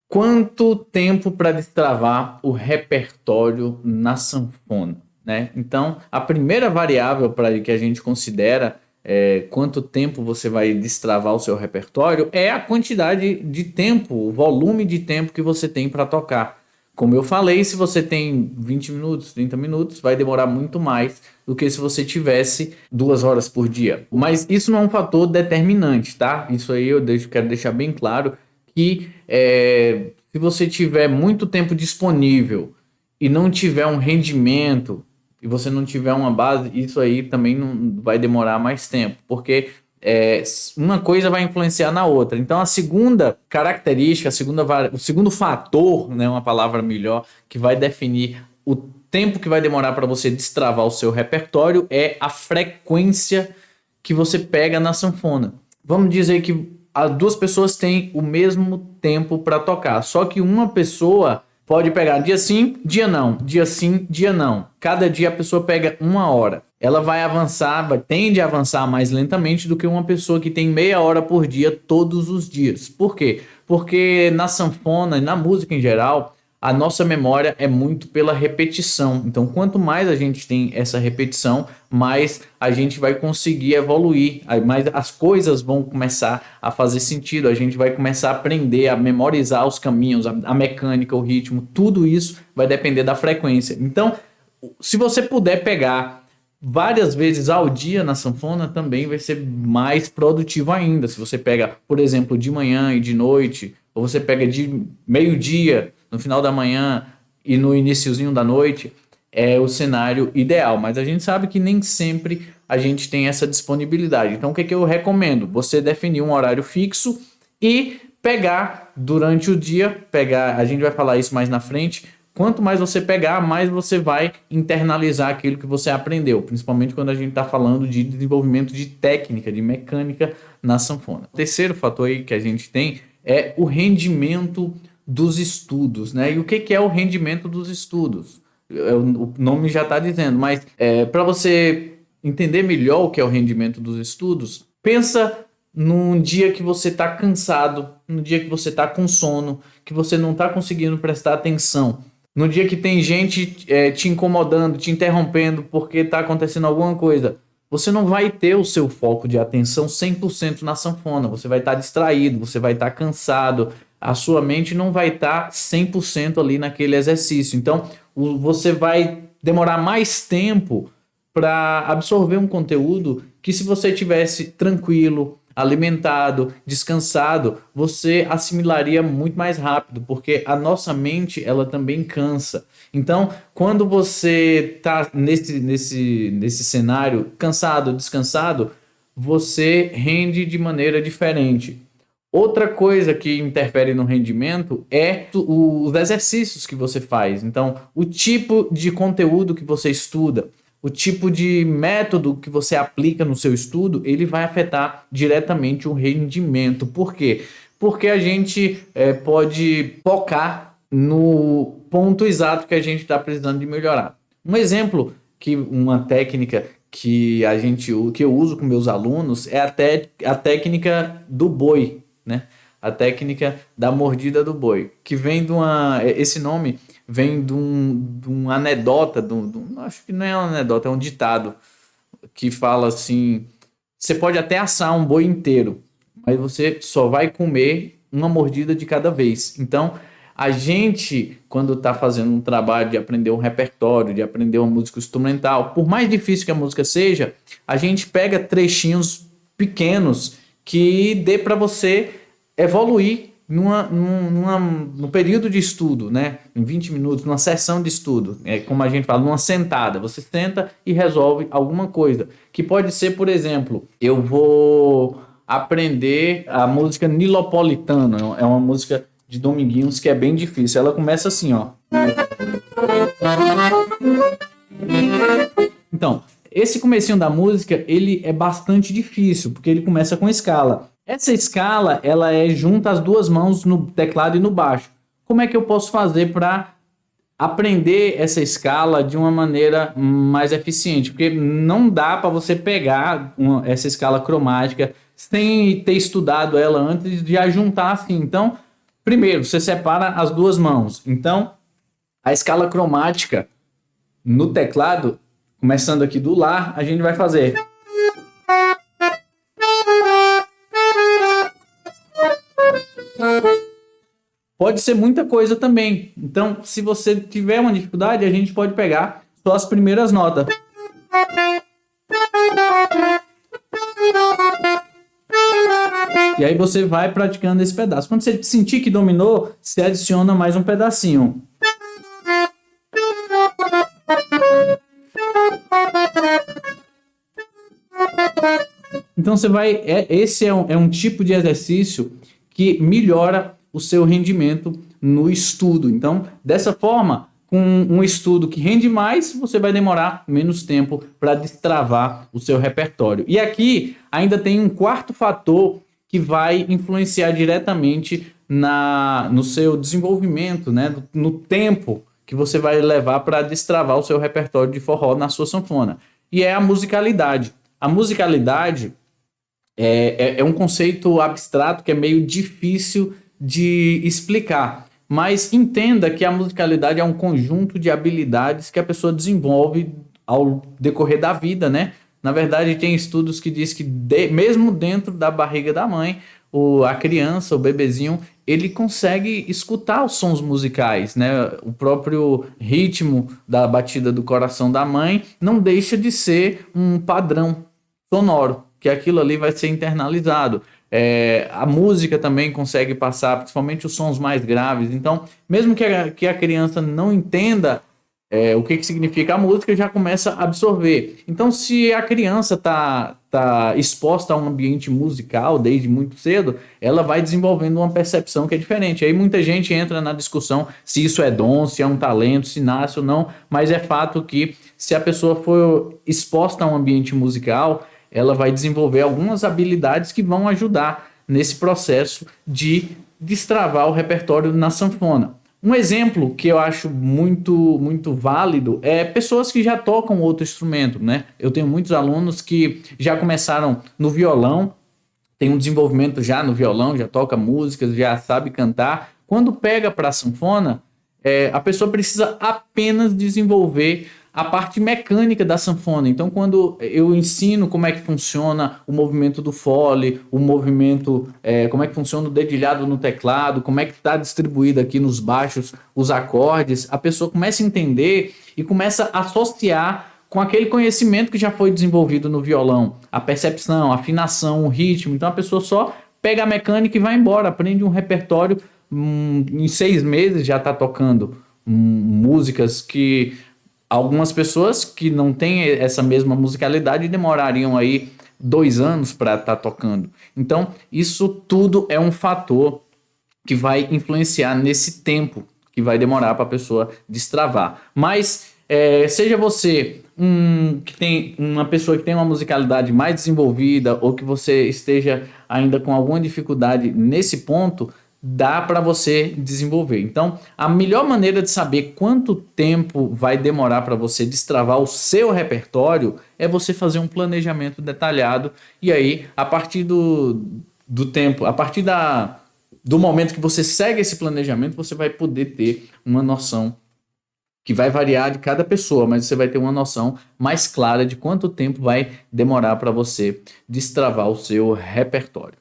Quanto tempo para destravar o repertório na sanfona, né? Então, a primeira variável para que a gente considera quanto tempo você vai destravar o seu repertório é a quantidade de tempo, o volume de tempo que você tem para tocar. Como eu falei, se você tem 20 minutos, 30 minutos, vai demorar muito mais do que se você tivesse 2 horas por dia. Mas isso não é um fator determinante, tá? Isso aí quero deixar bem claro que se você tiver muito tempo disponível e não tiver um rendimento e você não tiver uma base, isso aí também não vai demorar mais tempo, porque uma coisa vai influenciar na outra. Então, a segunda característica, o segundo fator, né, uma palavra melhor, que vai definir o tempo que vai demorar para você destravar o seu repertório é a frequência que você pega na sanfona. Vamos dizer que as duas pessoas têm o mesmo tempo para tocar, só que uma pessoa pode pegar dia sim, dia não, dia sim, dia não. Cada dia a pessoa pega 1 hora. Ela vai avançar, tende a avançar mais lentamente do que uma pessoa que tem meia hora por dia todos os dias. Por quê? Porque na sanfona e na música em geral, a nossa memória é muito pela repetição. Então, quanto mais a gente tem essa repetição, mais a gente vai conseguir evoluir, mais as coisas vão começar a fazer sentido, a gente vai começar a aprender, a memorizar os caminhos, a mecânica, o ritmo, tudo isso vai depender da frequência. Então, se você puder pegar várias vezes ao dia na sanfona, também vai ser mais produtivo ainda. Se você pega, por exemplo, de manhã e de noite, ou você pega de meio-dia, no final da manhã e no iniciozinho da noite, é o cenário ideal. Mas a gente sabe que nem sempre a gente tem essa disponibilidade. Então, o que eu recomendo? Você definir um horário fixo e pegar durante o dia, a gente vai falar isso mais na frente. Quanto mais você pegar, mais você vai internalizar aquilo que você aprendeu, principalmente quando a gente está falando de desenvolvimento de técnica, de mecânica na sanfona. O terceiro fator aí que a gente tem é o rendimento dos estudos, né? E o que é o rendimento dos estudos? O nome já está dizendo, mas para você entender melhor o que é o rendimento dos estudos, pensa num dia que você está cansado, num dia que você está com sono, que você não está conseguindo prestar atenção. No dia que tem gente te incomodando, te interrompendo porque está acontecendo alguma coisa, você não vai ter o seu foco de atenção 100% na sanfona. Você vai estar distraído, você vai estar cansado, a sua mente não vai estar 100% ali naquele exercício. Então, você vai demorar mais tempo para absorver um conteúdo que, se você tivesse tranquilo, alimentado, descansado, você assimilaria muito mais rápido, porque a nossa mente, ela também cansa. Então, quando você está nesse cenário cansado, descansado, você rende de maneira diferente. Outra coisa que interfere no rendimento é os exercícios que você faz. Então, o tipo de conteúdo que você estuda, o tipo de método que você aplica no seu estudo, ele vai afetar diretamente o rendimento. Por quê? Porque a gente pode focar no ponto exato que a gente está precisando de melhorar. Um exemplo, uma técnica que eu uso com meus alunos é a técnica do boi, né? A técnica da mordida do boi, que vem esse nome vem de uma anedota, acho que não é uma anedota, é um ditado que fala assim: você pode até assar um boi inteiro, mas você só vai comer uma mordida de cada vez. Então, a gente, quando está fazendo um trabalho de aprender um repertório, de aprender uma música instrumental, por mais difícil que a música seja, a gente pega trechinhos pequenos que dê para você evoluir no período de estudo, né? Em 20 minutos, numa sessão de estudo. Como a gente fala, numa sentada. Você senta e resolve alguma coisa. Que pode ser, por exemplo, eu vou aprender a música Nilopolitana. É uma música de Dominguinhos que é bem difícil. Ela começa assim, ó. Então, esse comecinho da música, ele é bastante difícil, porque ele começa com escala. Essa escala, ela é junta as duas mãos no teclado e no baixo. Como é que eu posso fazer para aprender essa escala de uma maneira mais eficiente? Porque não dá para você pegar essa escala cromática sem ter estudado ela antes de a juntar assim. Então, Primeiro, você separa as duas mãos. Então, a escala cromática no teclado, começando aqui do Lá, a gente vai fazer. Pode ser muita coisa também. Então, se você tiver uma dificuldade, a gente pode pegar só as primeiras notas. E aí você vai praticando esse pedaço. Quando você sentir que dominou, você adiciona mais um pedacinho. Então você vai. Esse é um tipo de exercício que melhora o seu rendimento no estudo. Então, dessa forma, com um estudo que rende mais, você vai demorar menos tempo para destravar o seu repertório. E aqui ainda tem um quarto fator que vai influenciar diretamente no seu desenvolvimento, né? No tempo que você vai levar para destravar o seu repertório de forró na sua sanfona. E é a musicalidade. A musicalidade é um conceito abstrato que é meio difícil de explicar. Mas entenda que a musicalidade é um conjunto de habilidades que a pessoa desenvolve ao decorrer da vida, né? Na verdade, tem estudos que diz que mesmo dentro da barriga da mãe, a criança, o bebezinho, ele consegue escutar os sons musicais, né? O próprio ritmo da batida do coração da mãe não deixa de ser um padrão sonoro, que aquilo ali vai ser internalizado. A música também consegue passar, principalmente os sons mais graves. Então, mesmo que a criança não entenda o que significa a música, já começa a absorver. Então, se a criança tá exposta a um ambiente musical desde muito cedo, ela vai desenvolvendo uma percepção que é diferente. Aí muita gente entra na discussão se isso é dom, se é um talento, se nasce ou não, mas é fato que se a pessoa for exposta a um ambiente musical, ela vai desenvolver algumas habilidades que vão ajudar nesse processo de destravar o repertório na sanfona. Um exemplo que eu acho muito válido é pessoas que já tocam outro instrumento, né? Eu tenho muitos alunos que já começaram no violão, tem um desenvolvimento já no violão, já toca músicas, já sabe cantar. Quando pega para a sanfona, a pessoa precisa apenas desenvolver a parte mecânica da sanfona. Então, quando eu ensino como é que funciona o movimento do fole, o movimento, como é que funciona o dedilhado no teclado, como é que está distribuído aqui nos baixos os acordes, a pessoa começa a entender e começa a associar com aquele conhecimento que já foi desenvolvido no violão, a percepção, a afinação, o ritmo. Então, a pessoa só pega a mecânica e vai embora, aprende um repertório, em 6 meses já está tocando músicas que algumas pessoas que não têm essa mesma musicalidade demorariam aí 2 anos para estar tocando. Então, isso tudo é um fator que vai influenciar nesse tempo que vai demorar para a pessoa destravar. Mas seja você que tem uma pessoa que tem uma musicalidade mais desenvolvida ou que você esteja ainda com alguma dificuldade nesse ponto, dá para você desenvolver. Então, a melhor maneira de saber quanto tempo vai demorar para você destravar o seu repertório é você fazer um planejamento detalhado. E aí, a partir do tempo, a partir do momento que você segue esse planejamento, você vai poder ter uma noção que vai variar de cada pessoa, mas você vai ter uma noção mais clara de quanto tempo vai demorar para você destravar o seu repertório.